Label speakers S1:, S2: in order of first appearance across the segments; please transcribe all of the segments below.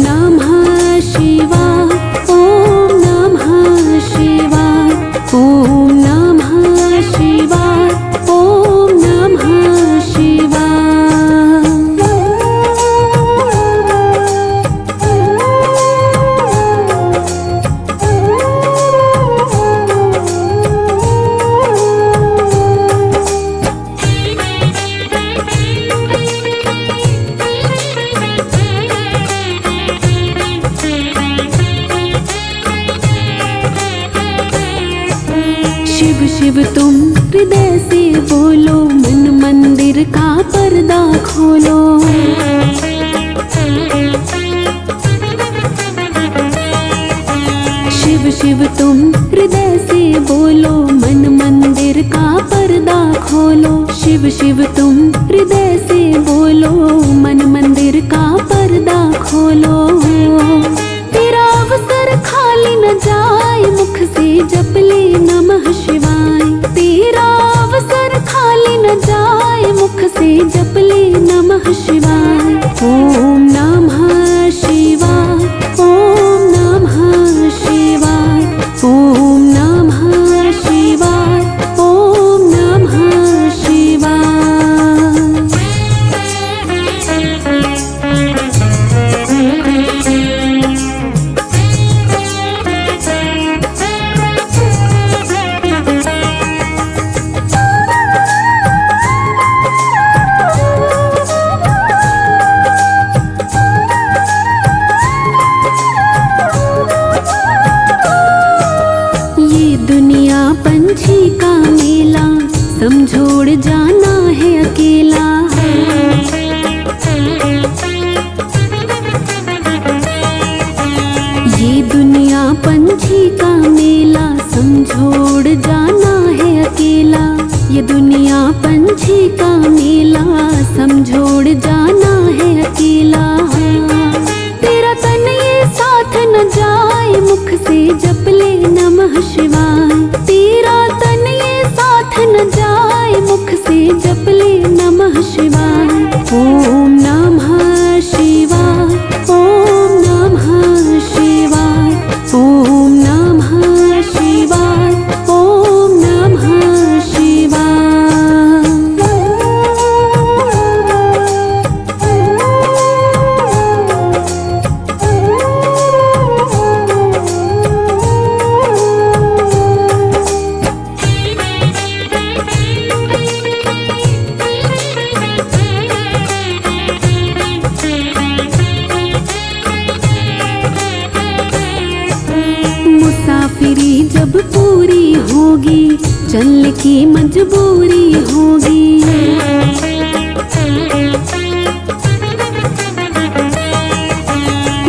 S1: नमः शिवाय, ओम नमः शिवाय, ओम नमः शिवाय, ओम नमः शिवाय। शिव शिव तुम हृदय से बोलो, मन मंदिर का पर्दा खोलो। शिव शिव तुम हृदय से बोलो, मन मंदिर का पर्दा खोलो। शिव शिव तुम हृदय से बोलो, मन मंदिर का पर्दा खोलो। तेरा अवसर खाली न जाए, मुख से जप ले नमः शिवाय। तेरा अवसर खाली न जाए, मुख से जप ले नमः शिवाय। ओम नमः शिवाय, ओम नमः शिवाय, ओम नमः शिवाय, ओम नमः शिवाय। दुनिया पंछी का मेला, समझोड़ जाना है अकेला। ये दुनिया पंछी का मेला, समझोड़ जाना है अकेला। ये दुनिया पंछी का मेला, समझोड़ जाना है अकेला। तेरा तन ये साथ न जाए, मुख से जप ले नमः शिवाय। तेरा तन ये साथ न जाए, मुख से जप ले नमः शिवाय। ओम नमः शिवाय, ओम नमः शिवाय, ओम नमः शिवाय, ओम नमः शिवाय। मुसाफिरी जब पूरी होगी, चलने की मजबूरी होगी।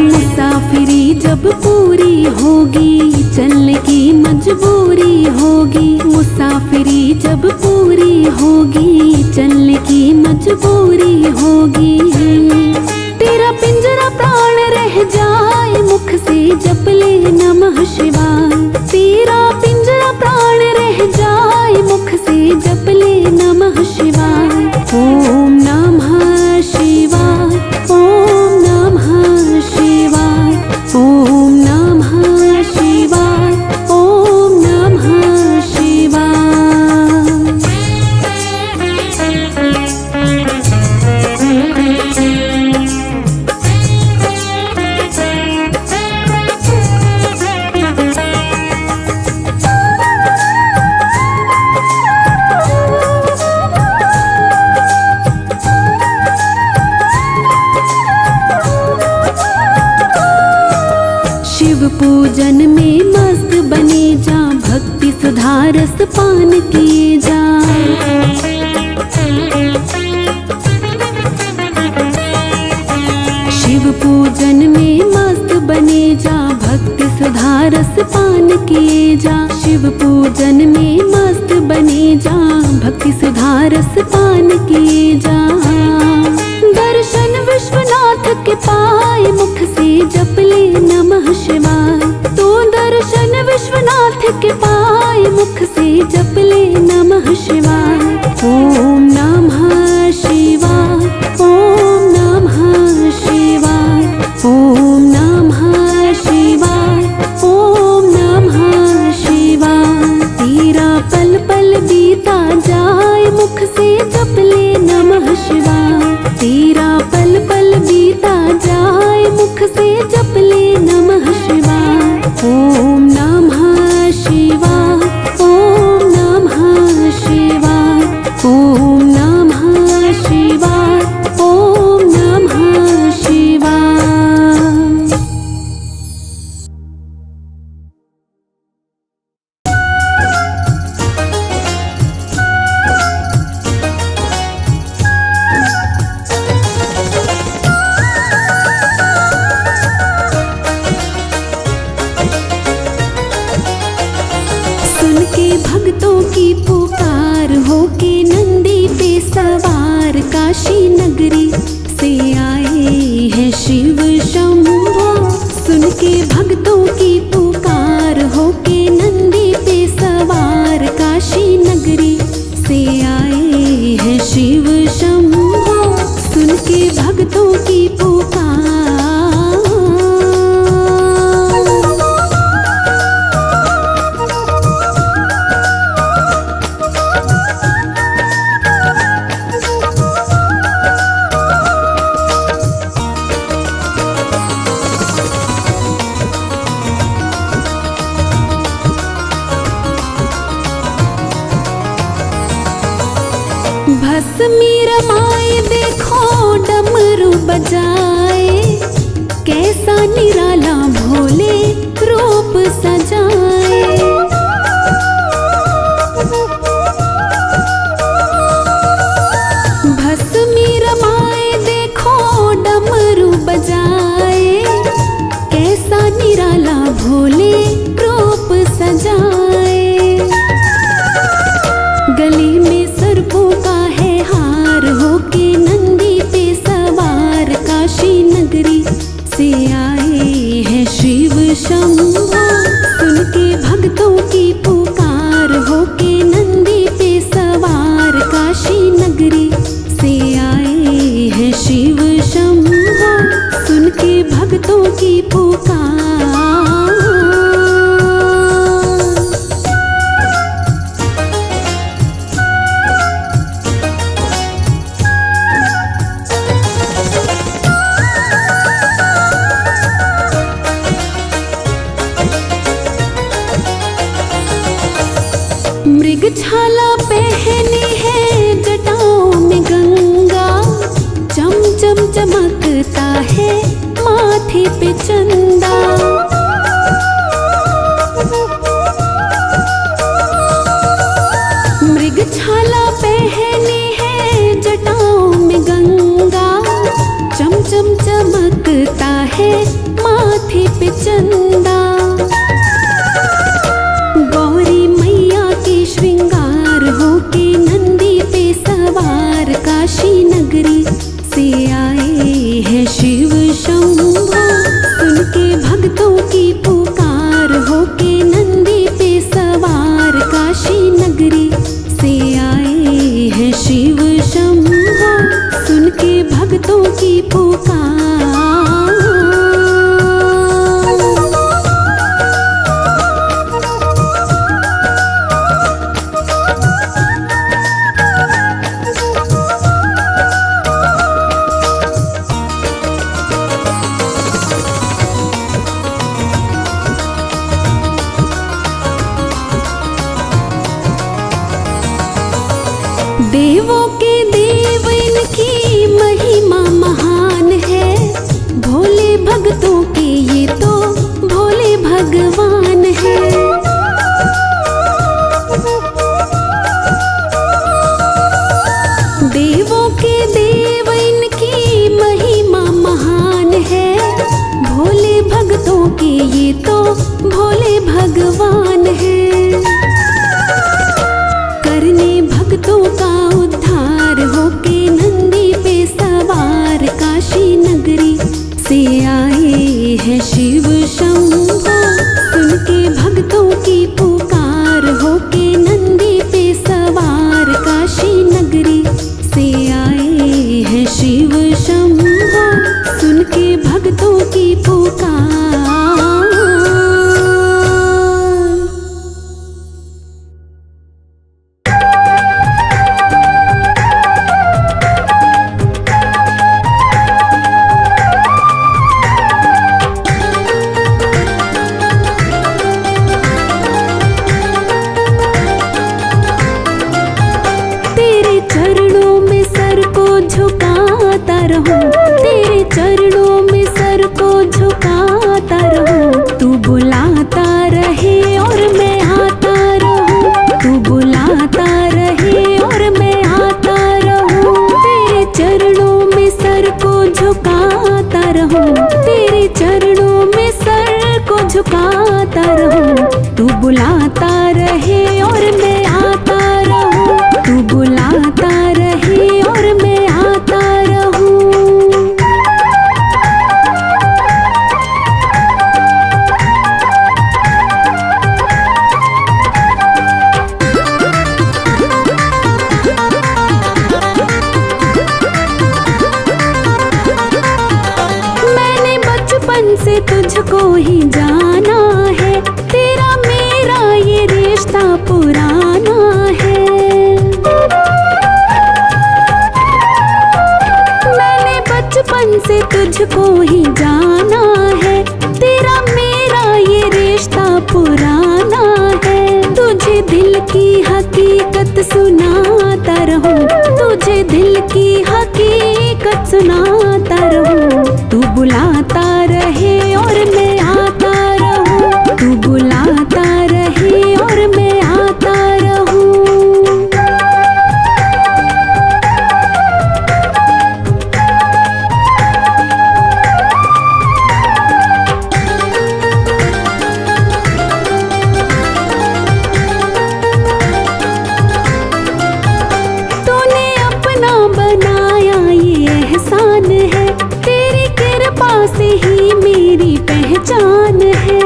S1: मुसाफिरी जब पूरी होगी, चलने की मजबूरी होगी। मुसाफिरी जब पूरी होगी, चलने की मजबूरी होगी। तेरा पिंजरा प्राण रह जाए, मुख से जप ले नमः शिवाय। तेरा पिंजरा प्राण रह जाए, मुख से जप ले नमः शिवाय। ओम नमः शिवाय, ओम नमः शिवाय, ओम नमः शिवाय, ओम नमः शिवाय। शिव पूजन में मस्त बने जा, भक्ति सुधा रस पान किए जा। शिव पूजन में मस्त बने जा, भक्ति सुधा रस पान किए जा। शिव पूजन में मस्त बने जा, भक्ति सुधा रस पान किए जा। दर्शन विश्वनाथ के पाए, मुख से जप ले नमः शिवाय। तो दर्शन विश्वनाथ के पाए, मुख से जप ले नमः शिवाय। ओम नमः शिवाय, ओम नमः शिवाय, ओम मुख से जप ले नमः शिवाय। ओम नमः शिवाय, ओम नमः शिवाय, ओम नमः शिवाय, ओम नमः शिवाय। सुन के भक्तों की पुकार, होके नंदी पे सवार, काशी नगरी से आए हैं शिव शंभो। सुन के भक्तों की पुकार, होके नंदी पे सवार, काशी नगरी से आए हैं शिव शंभो। सुन के भक्तों की पुकार। भस्मी रमाए देखो डमरू बजाए, कैसा निराला भोले रूप सजाए। भस्मी रमाए देखो डमरू बजाए, कैसा निराला भोले रूप सजाए। गले में सर्पों का है हार, होके नंदी पे सवार, काशी नगरी से आए हैं शिव शंभो। सुन के भक्तों की पुकार, होके नंदी पे सवार, काशी नगरी से आए हैं शिव शंभो। सुन के भक्तों की पुकार। मृग छाला पहनी है जटाओं में गंगा, चम चम चमकता है माथे पे चंदा। मृग छाला पहनी है जटाओं में गंगा, चम चम चमकता है माथे पे चंदा। गौरी मैया के श्रृंगार, होके नंदी पे सवार, काशी नगरी से आए हैं शिव शंभो। सुन के भक्तों की पुकार, होके नंदी पे सवार, काशी नगरी से आए हैं शिव शंभो। सुन के भक्तों की पुकार। देवों के देव इनकी महिमा महान है, भोले भक्तों के ये तो भोले भगवान है। देवों के देव इनकी महिमा महान है, भोले भक्तों के ये तो भोले भगवान है। करने भक्तों का उद्धार, होके नंदी पे सवार, काशी नगरी से आए हैं शिव शंभो। सुन के भक्तों की पुकार, होके नंदी पे सवार, काशी नगरी से आए हैं शिव शंभो। सुन के भक्तों की पुकार। चरणों में सर को झुकाता रहूं। तू बुलाता रहे और मैं आता रहूं, तू बुलाता रहे और मैं आता रहूं। तेरे चरणों में सर को झुकाता रहूं, तेरे चरणों में सर को झुकाता रहूं। तू बुलाता रहे और मैं आता रहूं, तू बुलाता रहे और मैं आता रहूं। मैंने बचपन से तुझको ही जाना है, तेरा मेरा ये रिश्ता पुराना है। मैंने बचपन से तुझको ही जाना है, तेरा मेरा ये रिश्ता पुराना है। तुझे दिल की हकीकत सुनाता रहूं, तुझे दिल की हकीकत सुनाता रहूं। तू बुलाता रहे और मैं आता रहूं, तू बुलाता रहे और मैं आता रहूं। तूने अपना बनाया ये एहसान है, तेरी कृपा से ही मेरी पहचान है।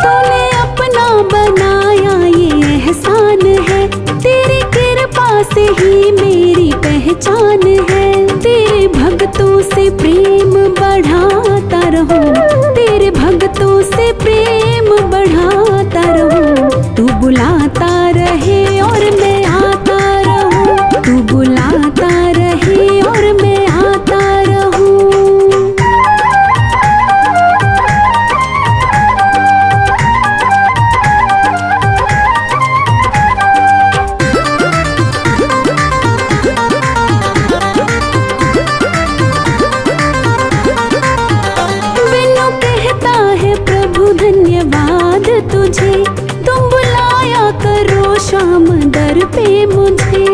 S1: तूने अपना बनाया ये एहसान है, तेरी कृपा से ही मेरी पहचान है। तेरे भक्तों से प्रेम बढ़ाता रहूं, तेरे भक्तों से प्रेम बढ़ाता रहूं। तू बुलाता रहे और मैं आता रहूं, तू बुलाता रहे और मैं आता रहूं। बिनु कहता है प्रभु धन्यवाद तुझे, तुम बुलाया करो शाम दर पे मुझे।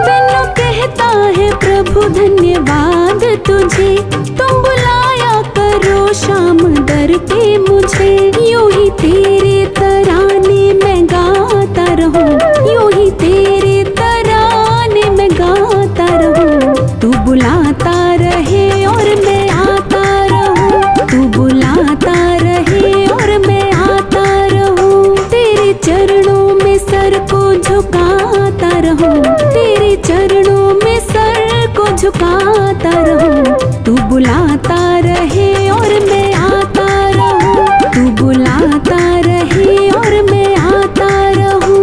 S1: बिनु कहता है प्रभु धन्यवाद तुझे, तुम बुलाया करो शाम दर पे मुझे। यूं ही तेरे तराने मैं गाता रहूं, यूं ही तेरे तराने मैं गाता रहूं। तू बुलाता रहे और मैं आता रहूं, तू बुलाता रहे और मैं आता रहूं। तेरे चरणों में सर को झुकाता रहूं, तेरे चरणों में सर को झुकाता रहूं। तू बुलाता रहे और मैं आता रहूं, तू बुलाता रहे और मैं आता रहूं।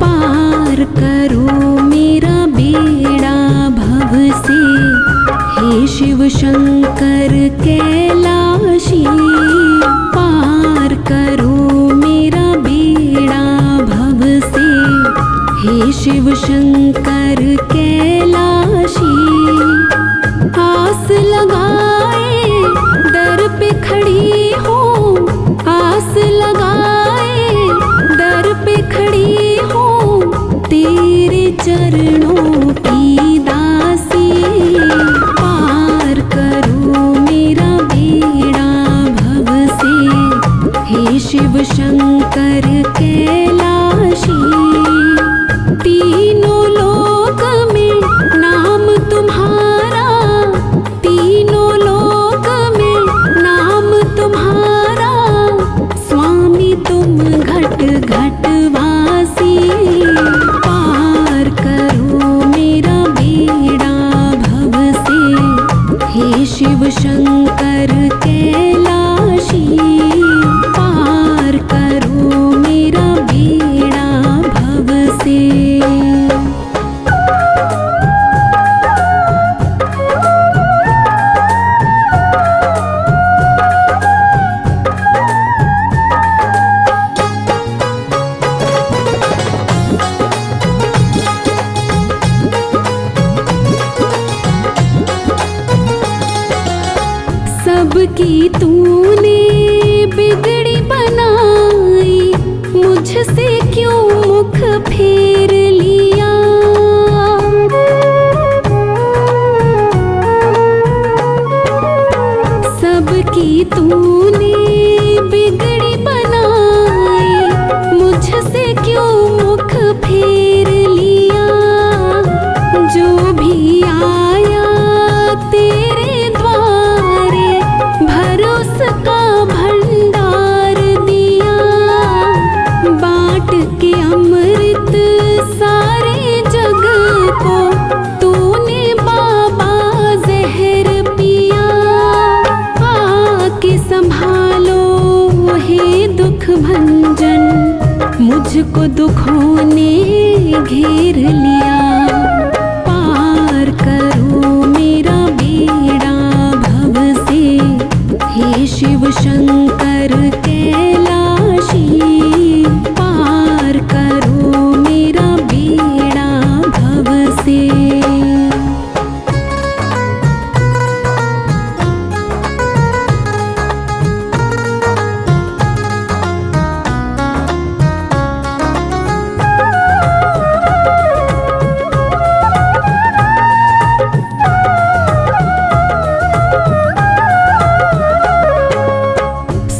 S1: पार करो मेरा बेड़ा भव से, हे शिव शंकर कैलाशी। पार करो मेरा बेड़ा भव से, हे शिव शंकर कैलाशी। आस लगाए दर पे खड़ी हूँ, आस लगाए दर पे खड़ी हूँ, तेरे चरणों की दासी। पार करो मेरा बेड़ा भव से, हे शिव शंकर कैलाशी। तीनों लोक में नाम तुम्हारा, तीनों लोक में नाम तुम्हारा। स्वामी तुम घट घट वासी। पार करो मेरा बेड़ा भव से, हे शिव शंकर तूने बिगड़ी बनाई, मुझसे क्यों मुख फेर लिया। जो भी आया तेरे द्वारे, भरोस का भंडार दिया। बाँट के अमृत सारे जग को, तूने बाबा जहर पिया। आके संभालो हे दुख भंजन, मुझको दुखों ने घेर लिया। पार करो मेरा बेड़ा भव से, हे शिव शंकर कैलाशी। पार करो मेरा बेड़ा भव से।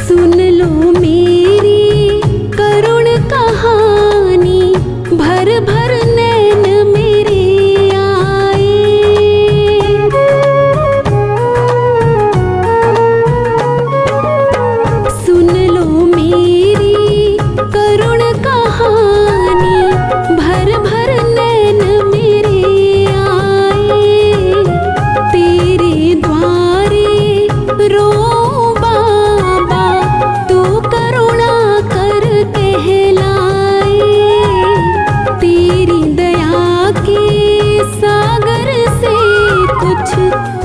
S1: सुन लो मेरी करुण कहानी, भर भर नैन मेरे आए। सुन लो मेरी करुण कहानी, भर भर नैन मेरे आए। तेरे द्वारे रो बाबा, तू करुणा कर कहलाए। तेरी दया के सागर से कुछ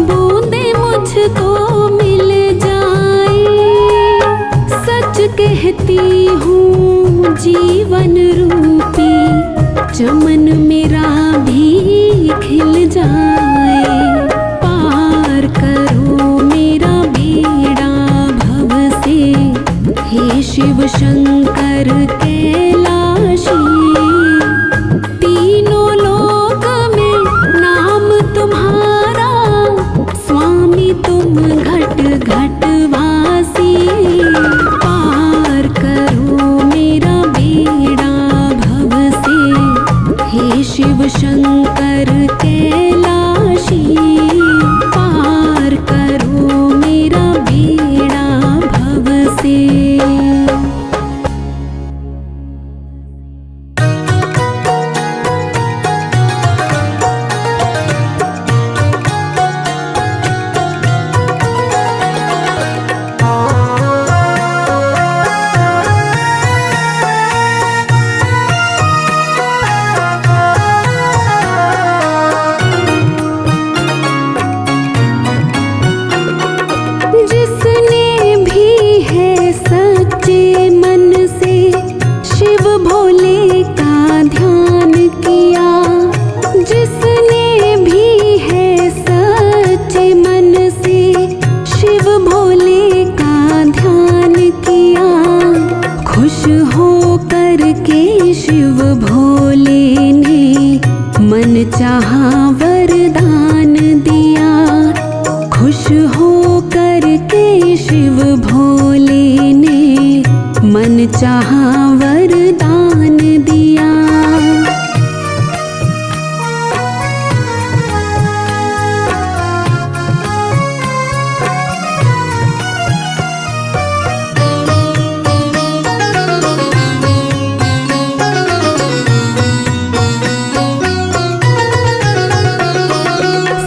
S1: बूंदे मुझको मिल जाए। सच कहती हूँ जीवन रूपी, चमन मेरा भी खिल जाए। पार करो मेरा बेड़ा भव से, हे शिव शंकर कैलाशी। तीनों लोक में नाम तुम्हारा, स्वामी तुम घट घट वासी। पार करो मेरा बेड़ा भव से, हे शिव शंकर कैलाशी। पार करो मेरा बेड़ा भव से। जिसने भी है सच्चे मन से शिव भोले का ध्यान किया। जिसने भी है सच्चे मन से शिव भोले का ध्यान किया। खुश हो कर के शिव भोले ने मन चाहा वरदान दिया। खुश हो करके शिव भोले ने मन चाहा वरदान दिया।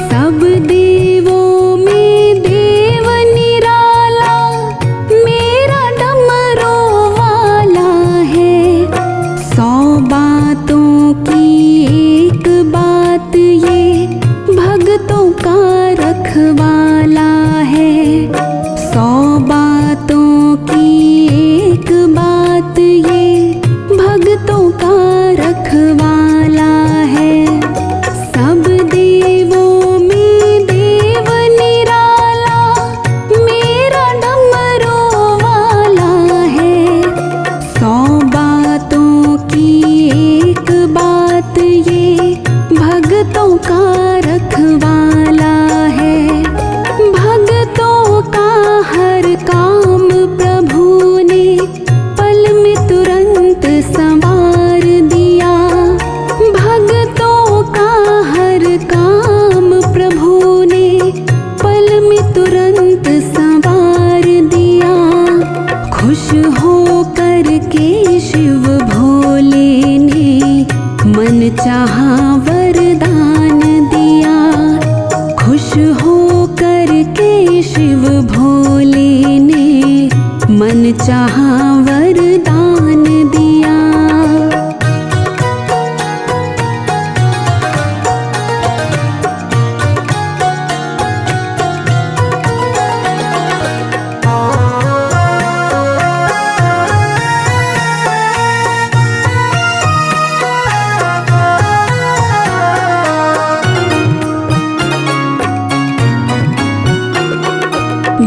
S1: सब देवों में देव निराला, मेरा डमरू वाला है। खुश हो करके शिव भोले ने मन चाहा वरदान दिया। खुश हो करके शिव भोले ने मन चाहा वरदान दिया।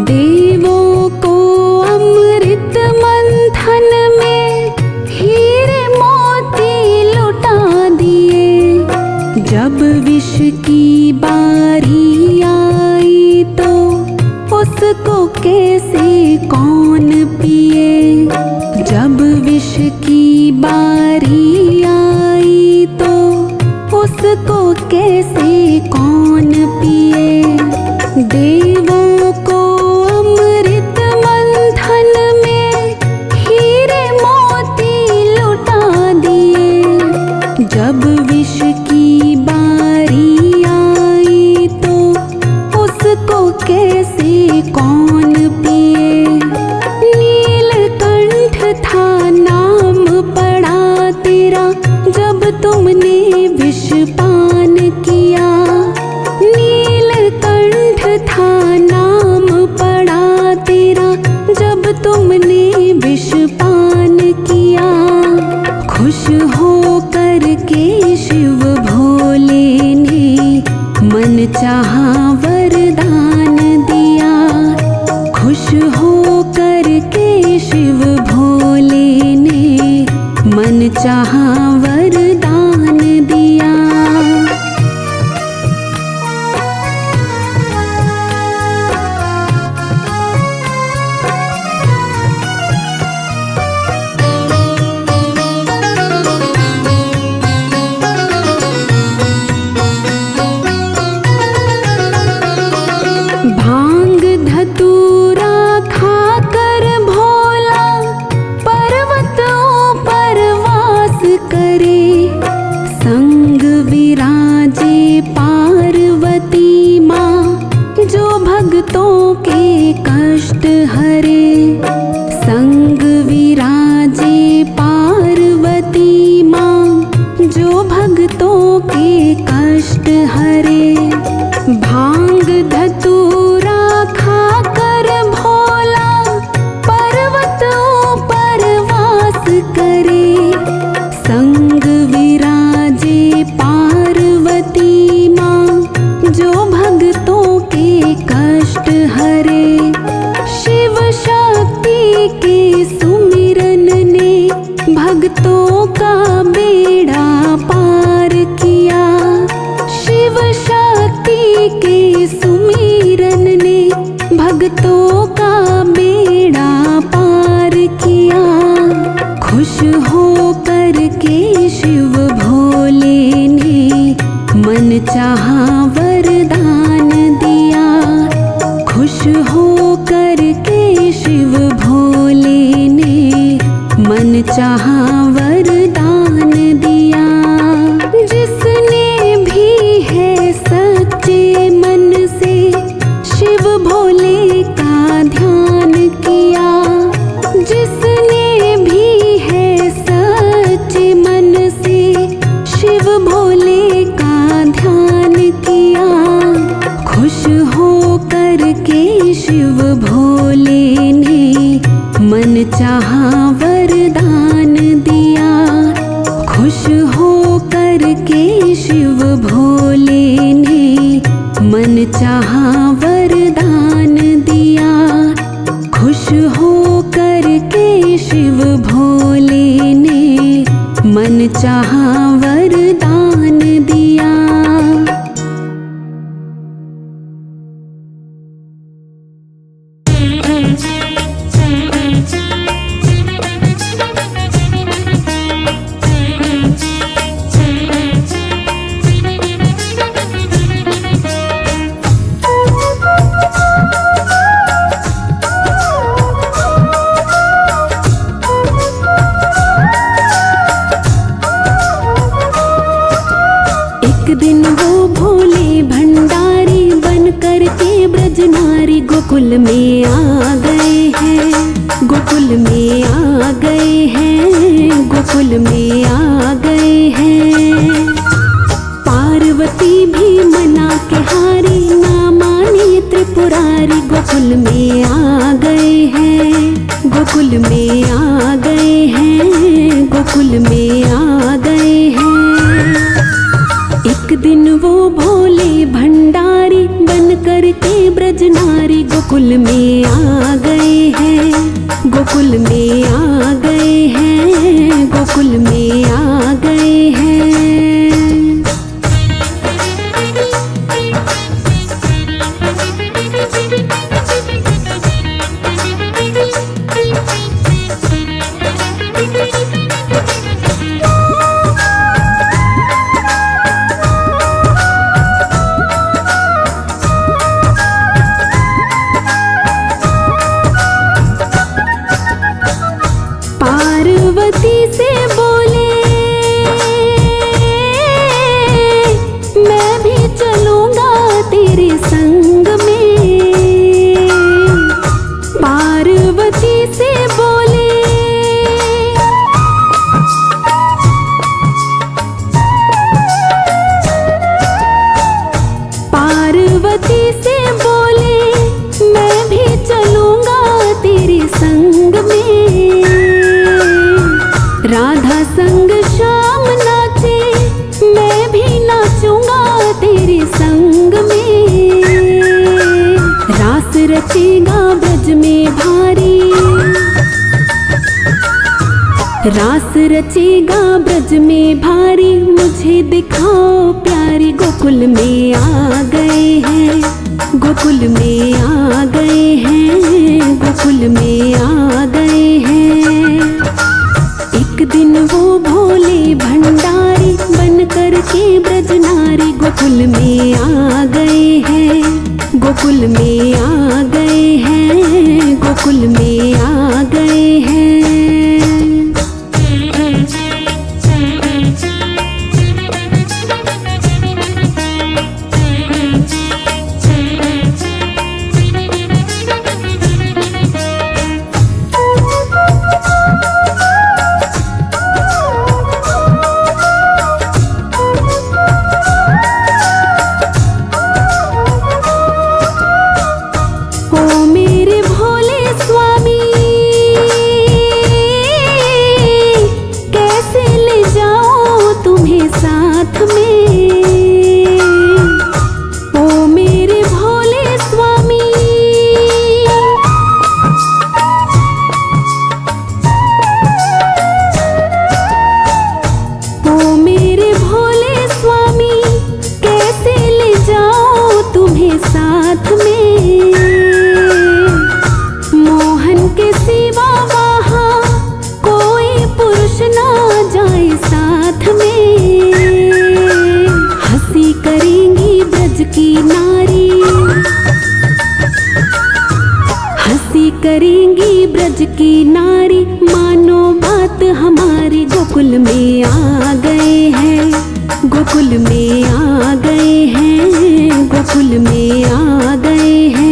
S1: देवों को अमृत मंथन में हीरे मोती लुटा दिए। जब विष की बारी आई तो उसको कैसे कौन पिए। जब विष की बारी आई तो उसको कैसे कौन पिए। देवों को अमृत मंथन में हीरे मोती लुटा दिए। जब विष की बारी आई तो उसको कैसे कौन पिए। नीलकंठ था नाम पड़ा तेरा जब तुमने विष पान किया। नीलकंठ था नाम पड़ा तेरा जब तुमने विष पान किया। खुश हो करके शिव भोले ने मन चाहा वरदान दिया। खुश हो करके शिव भोले ने मन चाहा वरदान दिया। भांग धतूरा खाकर भोला पर्वतों पर वास करे। संग विराजे पार्वती माँ जो भक्तों के कष्ट हरे। संग विराजे पार्वती माँ जो भक्तों के कष्ट हरे। भांग धतूरा खाकर भोला पर्वतों पर वास करे। संग विराजे पार्वती माँ जो भक्तों के कष्ट हरे। शिव शक्ति के सुमिरन ने भक्तों का बेड़ा पार किया। शिव शक्ति के सुमिरन ने भक्तों का बेड़ा पार किया। खुश हो करके शिव भोले ने मन चाहा वरदान दिया। खुश हो करके शिव भोले ने मन चाहा वरदान दिया। जिसने भी है सच्चे मन से शिव भोले का ध्यान किया। जिसने भी है सच्चे मन से शिव भोले का ध्यान किया। खुश हो करके शिव भोले ने मन चाहा वरदान दिया। खुश हो करके शिव भोले ने मन चाहा वरदान दिया। खुश हो करके शिव भोले ने मन चाहा वरदान दिया। गोकुल में आ गए हैं, गोकुल में आ गए हैं, गोकुल में आ गए हैं। पार्वती भी मना के हारी, ना माने त्रिपुरारी। गोकुल में आ गए हैं, गोकुल में आ गए हैं, गोकुल में आ गए हैं। एक दिन वो भोले भंडारी बन कर के ब्रज नारी गोकुल में आ गए हैं, गोकुल में आ गए हैं, गोकुल में आ गए हैं। पार्वती से बोले मैं भी चलूंगा तेरे संग में। पार्वती से बोले पार्वती से बोले मैं भी चलूंगा तेरे संग में। राधा संग श्याम नाचे मैं भी नाचूंगा तेरे संग में। रास रचेगा ब्रज में भारी, रास रचेगा ब्रज में भारी। मुझे दिखाओ प्यारी गोकुल में आ गए हैं, गोकुल में आ गए हैं, गोकुल में आ गए हैं। एक दिन वो भोले भंडारी बन कर के ब्रज नारी गोकुल में आ गए हैं, गोकुल में आ गए हैं, गोकुल में आ गए हैं। साथ में मोहन के सिवा वहाँ कोई पुरुष ना जाए साथ में। हंसी करेंगी ब्रज की नारी, हंसी करेंगी ब्रज की नारी। मानो बात हमारी गोकुल में आ गए हैं, गोकुल में आ गए हैं, गोकुल में आ गए हैं।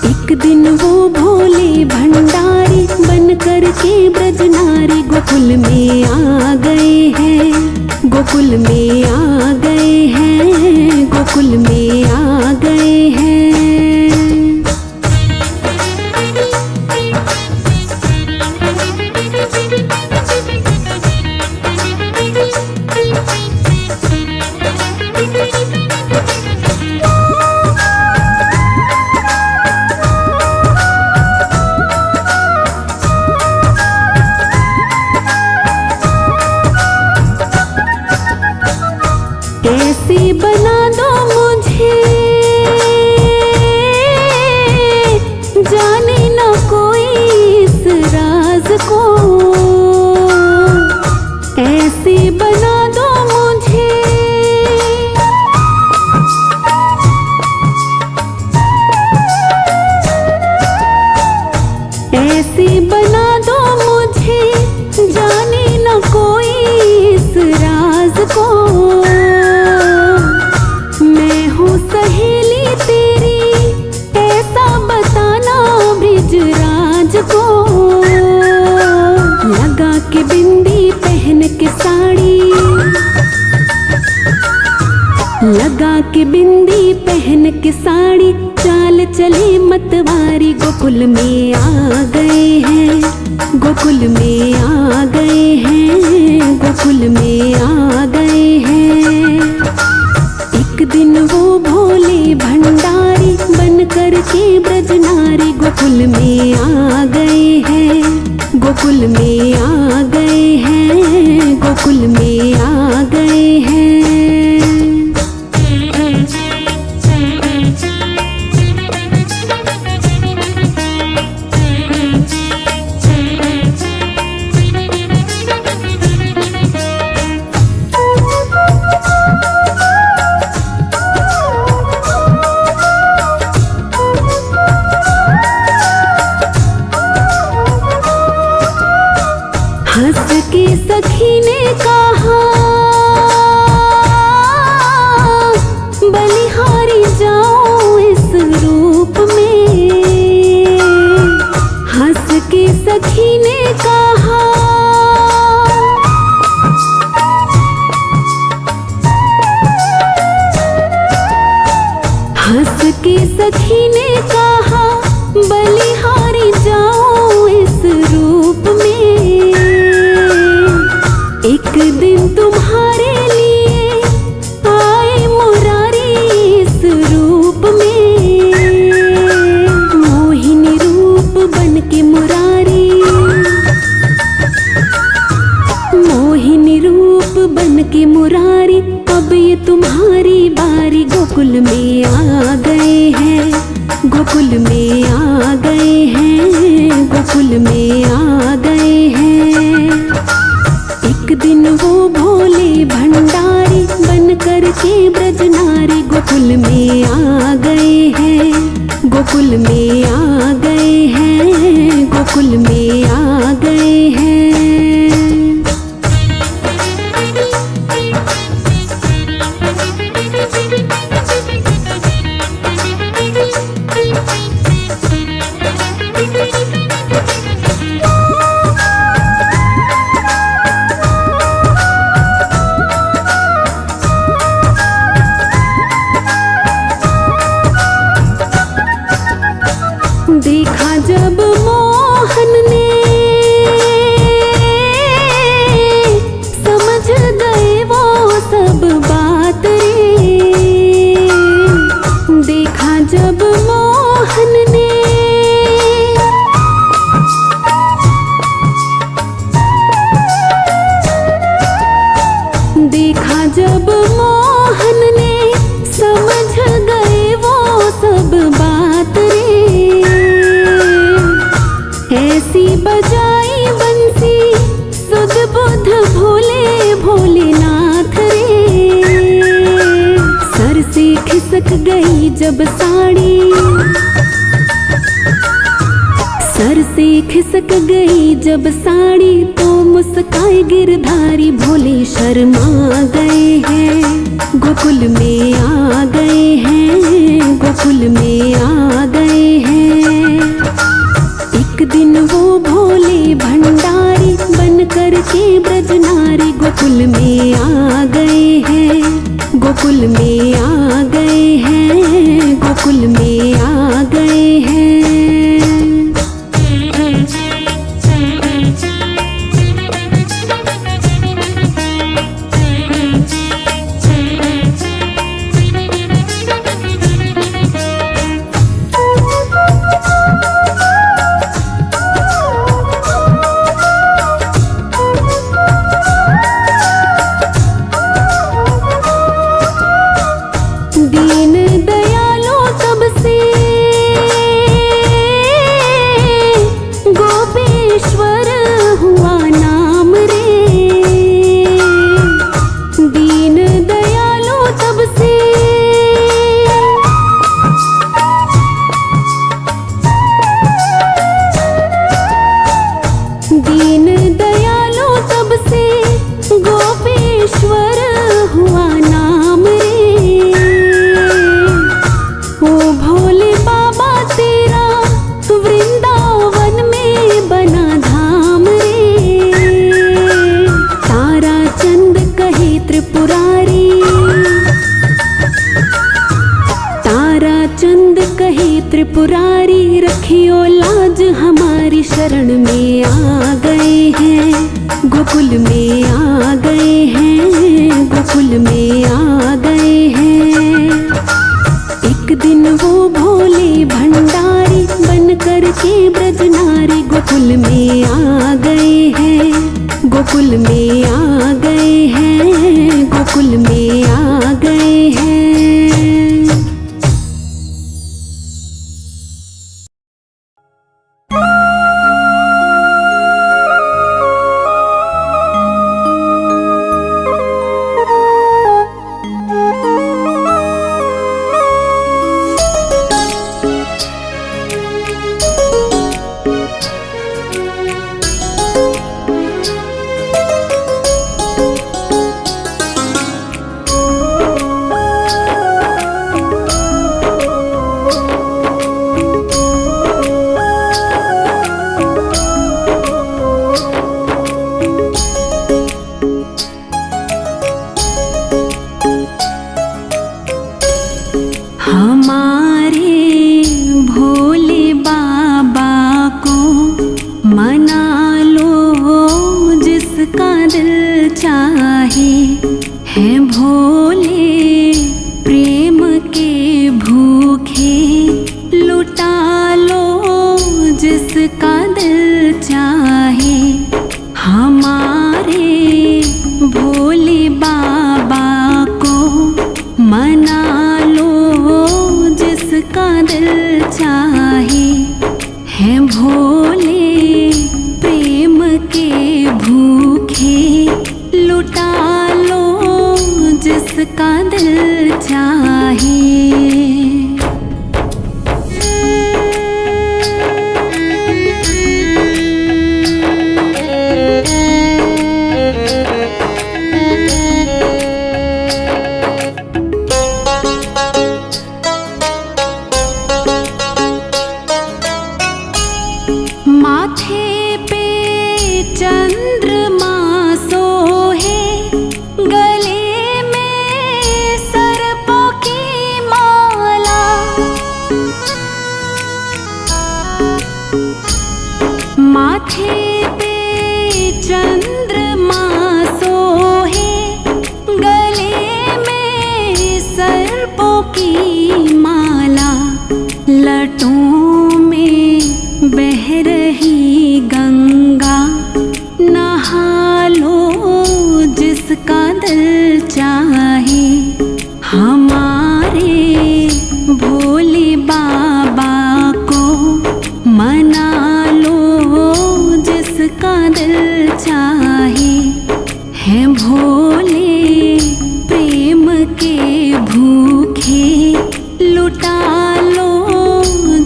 S1: एक दिन वो भोले भंडारी बन कर के ब्रज नारी गोकुल में आ गए हैं, गोकुल में आ गए हैं, गोकुल में आ गए हैं। कैसे बना दो मुझे जाने न कोई इस राज को, ऐसे बना दो मुझे ऐसे बना दो मुझे जाने न कोई इस राज को। मैं हूँ सहेली तेरी मतवारी गोकुल में आ गए हैं, गोकुल में आ गए हैं, गोकुल में आ गए हैं। एक दिन वो भोले भंडारी बन कर के ब्रजनारी गोकुल में आ गए हैं, गोकुल में आ गए हैं, गोकुल में आ गए हैं। हंस के सखी ने कहा बलिहारी जाओ इस रूप में, हंस के सखी ने कहा हंस के सखी ने कहा बलिहारी जाओ इस रूप में। एक दिन तुम्हारे लिए आए मुरारी इस रूप में, मोहिनी रूप बन के मुरारी, मोहिनी रूप बन के मुरारी। अब ये तुम्हारी बारी गोकुल में आ गए हैं, गोकुल में आ गए हैं, गोकुल में आ गए हैं। एक दिन वो भोले भंडारी बन कर के ब्रजनारी गोकुल में आ गए हैं, गोकुल में आ गए हैं, गोकुल में आ गए हैं। देखा जब मोहन ने समझ गए वो सब बात रे, देखा जब मोहन ने देखा जब मोहन ने समझ गए वो सब बात रे, ऐसी बजाई बंसी सुध बुध भोले भोलेनाथ रे। सर से खिसक गई जब साड़ी, सर से खिसक गई जब साड़ी, तो मुस्काए गिरधारी भोले शर्मा गए हैं, गोकुल में आ गए हैं, गोकुल में आ गए हैं। एक दिन वो भोले भंडारी बन कर के ब्रजनारी गोकुल में आ गए हैं, गोकुल में आ गए हैं, गोकुल में आ गए हैं। क्षण में आ गए हैं, गोकुल में आ गए हैं, गोकुल में आ गए हैं। एक दिन वो भोले भंडारी बन कर के ब्रज नारी गोकुल में आ गए हैं, गोकुल में आ गए हैं, गोकुल में आ गए हैं।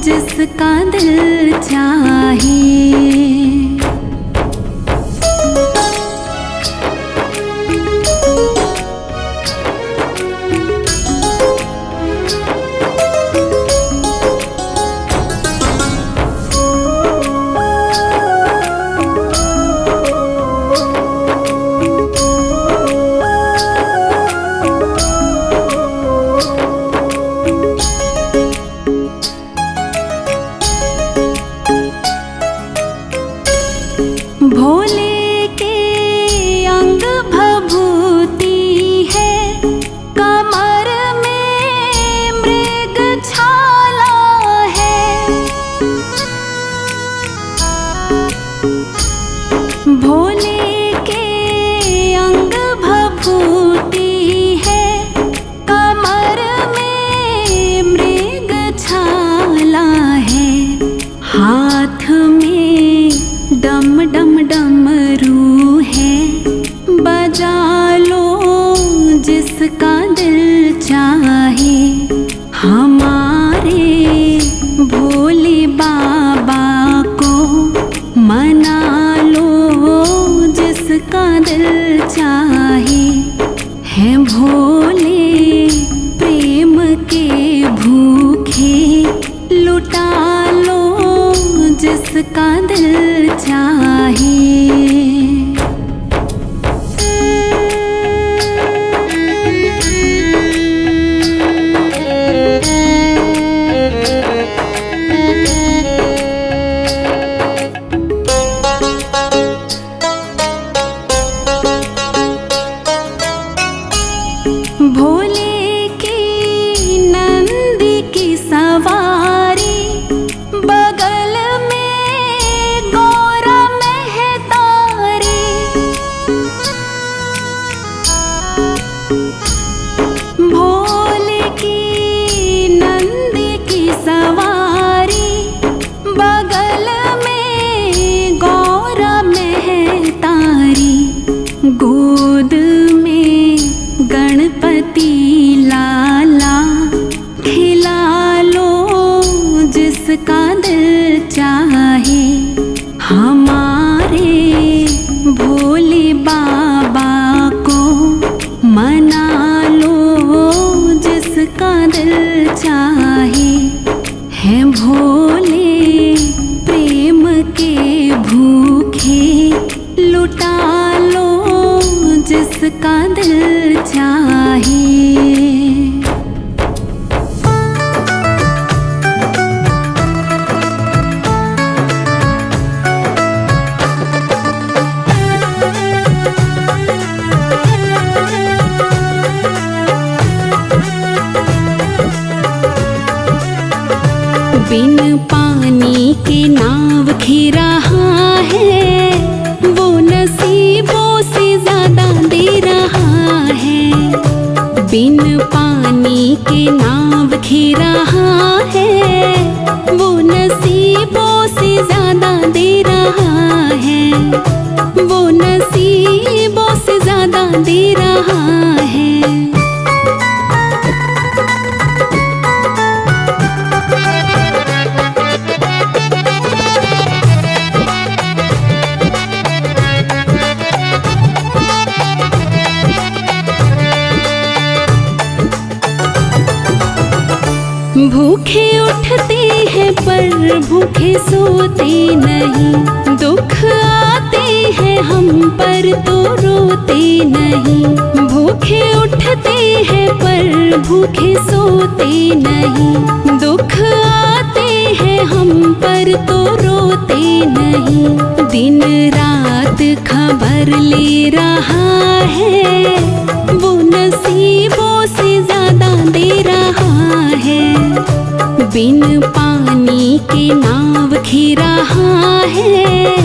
S2: जिसका दिल चाहे।
S1: खी रहा है, वो नसीबों से ज्यादा दे रहा है। बिन पानी के नाव खी रहा है, वो नसीबों से ज्यादा दे रहा है, वो नसीबों से ज्यादा दे रहा है। भूखे उठते हैं पर भूखे सोते नहीं, दुख आते हैं हम पर तो रोते नहीं। भूखे उठते हैं पर भूखे सोते नहीं, दुख आते हैं हम पर तो रोते नहीं। दिन रात खबर ले रहा है, वो नसीबों से ज्यादा दे रहा है। बिन पानी के नाव खी रहा है,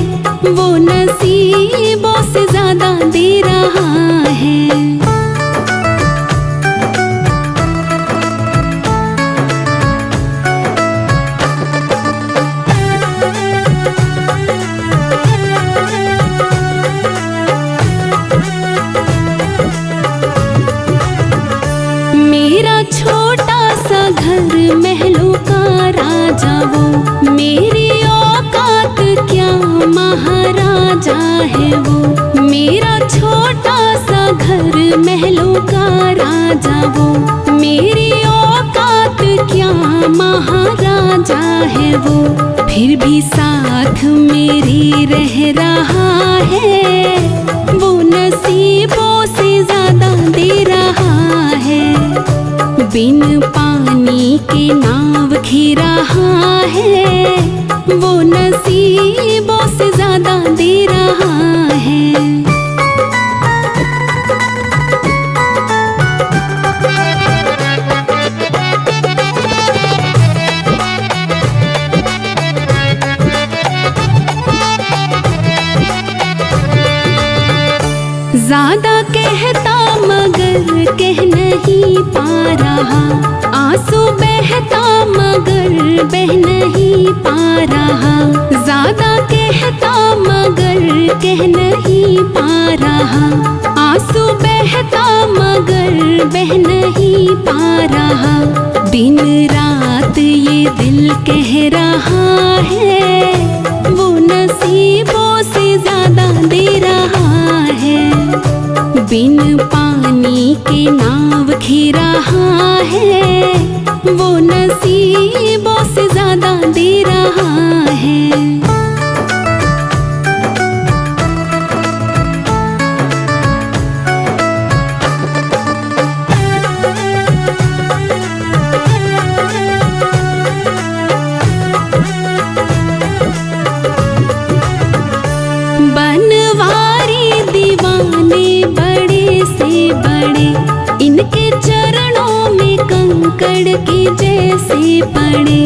S1: वो नसीबों से ज्यादा दे रहा है। मेरा छोटा सा घर महलों का राजा वो, मेरी औकात क्या महाराजा है वो। मेरा छोटा सा घर महलों का राजा वो, मेरी औकात क्या महाराजा है वो। फिर भी साथ मेरे रह रहा है, वो नसीबों से ज्यादा दे रहा है। बिन पानी के नाव खी रहा है, वो नसीबों से ज्यादा दे रहा है। ज्यादा कहता मगर कह नहीं पा रहा, आंसू बहता मगर बह नहीं पा रहा। ज्यादा कहता मगर कह नहीं पा रहा, आंसू बहता मगर बह नहीं पा रहा। दिन रात ये दिल कह रहा है, वो नसीबों से ज्यादा दे रहा है। बिन पानी के नाव खी रहा है, वो नसीबों से ज्यादा दे रहा है। बनवारी दीवाने बड़े से बड़े, इनके चरणों में कंकड़ के जैसे पड़े।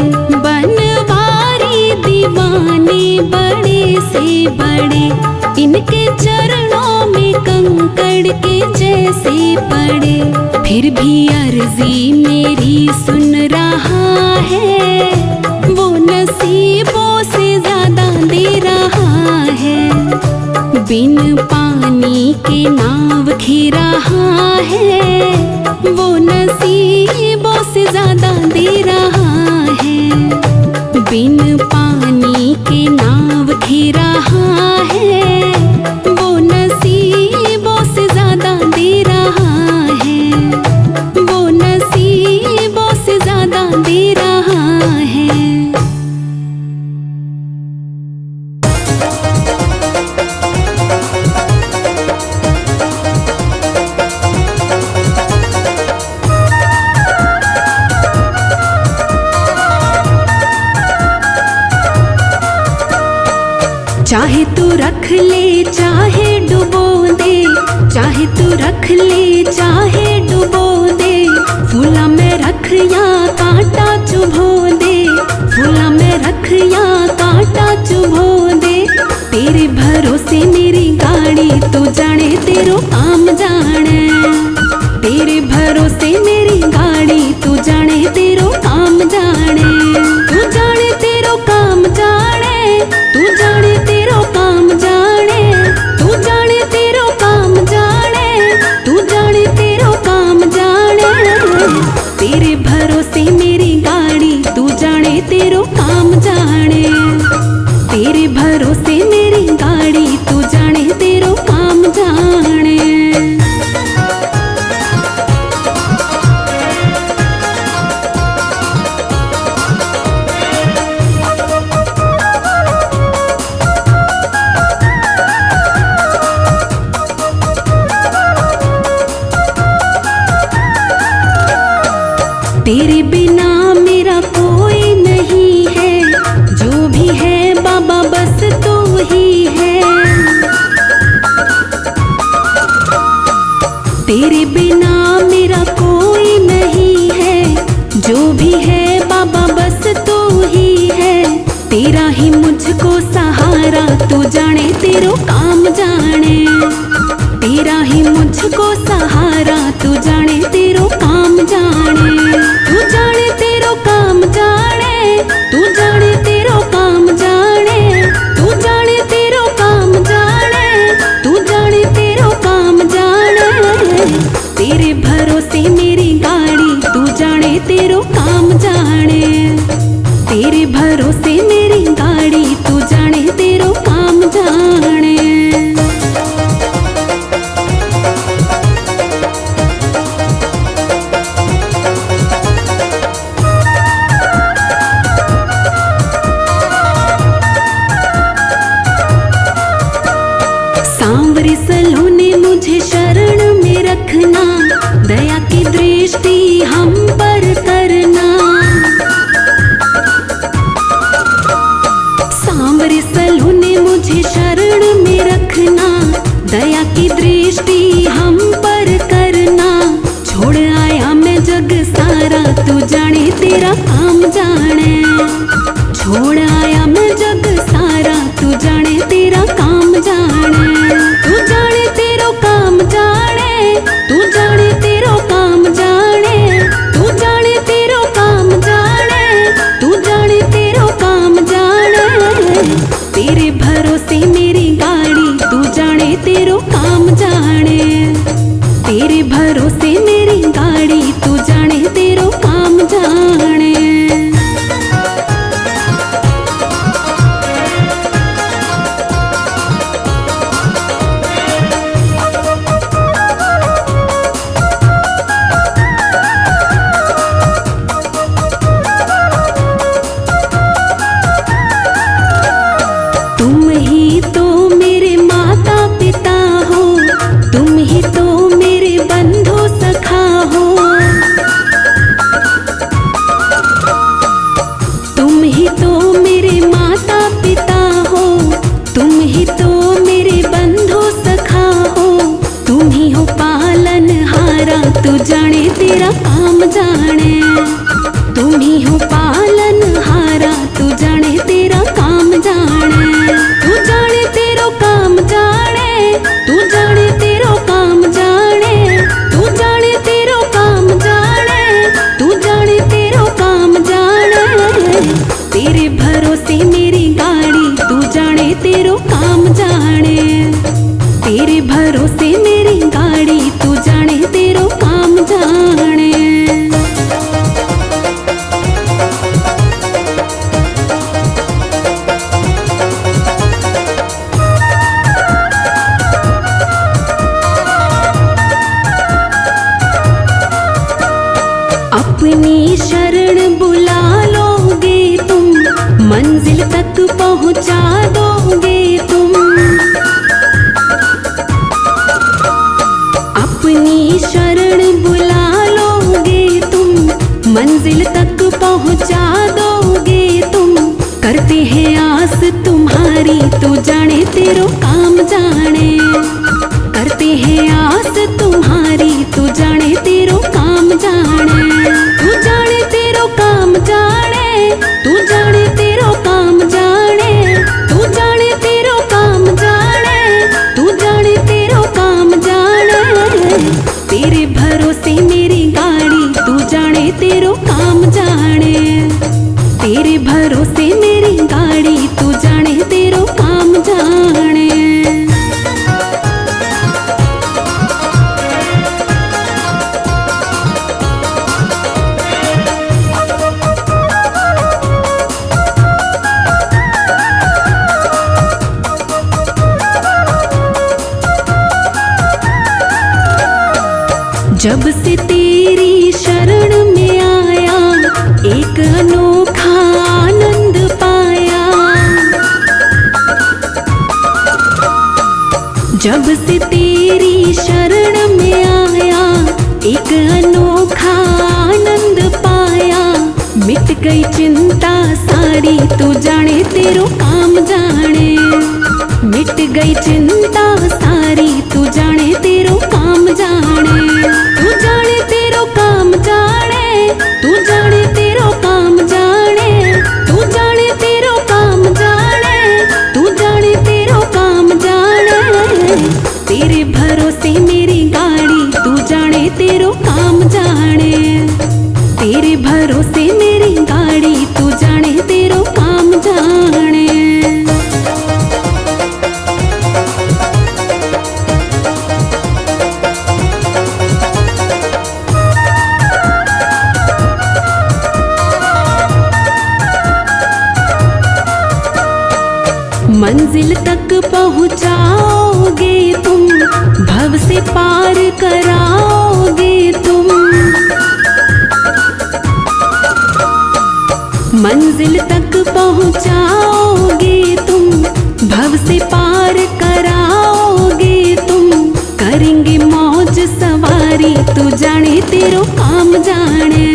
S1: बनवारी दीवाने बड़े से बड़े, इनके चरणों में कंकड़ के जैसे पड़े। फिर भी अर्जी मेरी सुन रहा है, वो नसीबों से ज्यादा दे रहा है। बिन पानी के नाव खी रहा है, वो नसीबों से ज्यादा दे रहा है। बिन पानी के नाव खी रहा है, वो नसीबों से ज्यादा दे रहा है, वो नसीबों से ज्यादा दे रहा है। चाहे तू रख ले चाहे डुबो दे, चाहे तू रख ले चाहे डुबो दे, फूला में रख या कांटा चुभो दे, फूला में रख या कांटा चुभो दे। तेरे भरोसे मेरी गाड़ी तू जाने तेरो काम जाने, तेरे भरोसे मेरी गाड़ी तू जाने तेरो काम जाने, तू जाने तेरो काम जाने, तू जाने तेरो काम जाने, तू जाने तेरो काम जाने, तू जाने तेरो काम जाने। तेरे भरोसे मेरी गाड़ी तू जाने तेरो काम जाने, तेरे भरोसे मेरी गाड़ी तू जाने तेरो काम जाने। तेरे बिना मेरा कोई नहीं है, जो भी है बाबा बस तू ही है। तेरे बिना मेरा कोई नहीं है, जो भी है बाबा बस तू ही है। तेरा ही मुझको सहारा तू जाने तेरो काम जाने, तेरा ही मुझको सहारा तू जाने तेरो काम जाने, तू जाने तेरो काम जाने, तू जाने तेरो काम जाने, तू जाने तेरो काम जाने, तू जाने तेरो काम जाने। तेरे भरोसे मेरी गाड़ी तू जाने तेरो काम जाने, तेरे भरोसे मेरी गाड़ी तू जाने तेरो काम जाने। सांवरे सलोने मुझे शरण में रखना, दया की दृष्टि हम पर करना। सांवरे सलोने मुझे शरण में रखना, दया की दृष्टि हम पर करना। छोड़ आया मैं जग सारा तू जाने तेरा काम जाने, छोड़ आया मैं जग सारा तू जाने तेरा काम जाने, तू जाने तेरो काम जाने, तू जाने तेरो काम जाने, तू जाने तेरो काम जाने, तू जाने तेरो काम जाने। तेरे भरोसे मेरी गाड़ी तू जाने तेरो काम जाने, तेरे भरोसे मेरी गाड़ी तू जाने तेरो काम जाने। तुम ही तो मेरे माता पिता हो, तुम ही तो मेरे बंधु सखा हो, तुम ही तो मेरे माता पिता हो, तुम ही तो मेरे बंधु सखा हो। तुम ही हो पालनहारा तू जाने तेरा काम जाने, तुम ही हो पालनहारा तू जाने तेरा काम जाने, तू जाने तेरो काम जाने, तू जाने तेरो काम जाने, तू जाने तेरो काम जाने, तू जाने तेरो काम जाने। तेरे भरोसे मेरी गाड़ी तू जाने तेरो काम जाने, तेरे भरोसे मेरी गाड़ी तू जाने तेरो काम जाने। अपनी शरण बुला लोगे तुम, मंजिल तक पहुंचा दोगे तुम। अपनी शरण बुला लोगे तुम, मंजिल तक पहुंचा दोगे तुम। करते हैं आस तुम्हारी तू जाने तेरो काम जाने। करते हैं आस तुम्हारी, तू जाने तेरो काम जाने। तू जाने तेरो काम जाने, तू जाने तेरो काम जाने। तू जाने तेरो काम जाने, तू जाने तेरो काम जाने। तेरे भरोसे मेरी गाड़ी, तू जाने तेरो काम जाने। तेरे भरोसे मेरी गाड़ी, तू जाने तेरो काम जाने। जब से तेरी शरण में आया, एक अनोखा आनंद पाया। जब से तेरी शरण में आया, एक अनोखा आनंद पाया। मिट गई चिंता सारी, तू जाने तेरो काम जाने। मिट गई चिंता सारी, तू जाने तेरो काम जाने। तू जाने तेरो काम जाने, तू जाने तेरो काम जाने। तू जाने तेरो काम जाने, तू जाने तेरो काम जाने। तेरे भरोसे मेरी गाड़ी, तू जाने तेरो काम जाने। तेरे भरोसे मेरी गाड़ी, तू जाने तेरो काम जाने। मंजिल तक पहुँचाओगे तुम, भव से पार कराओगे तुम। मंजिल तक पहुँचाओगे तुम, भव से पार कराओगे तुम। करेंगे मौज सवारी, तू जाने तेरो काम जाने।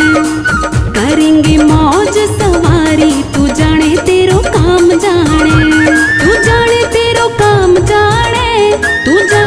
S1: करेंगे मौज सवारी, तू जाने तेरो काम जाने। तू जाने तेरो काम जाने, तू जाने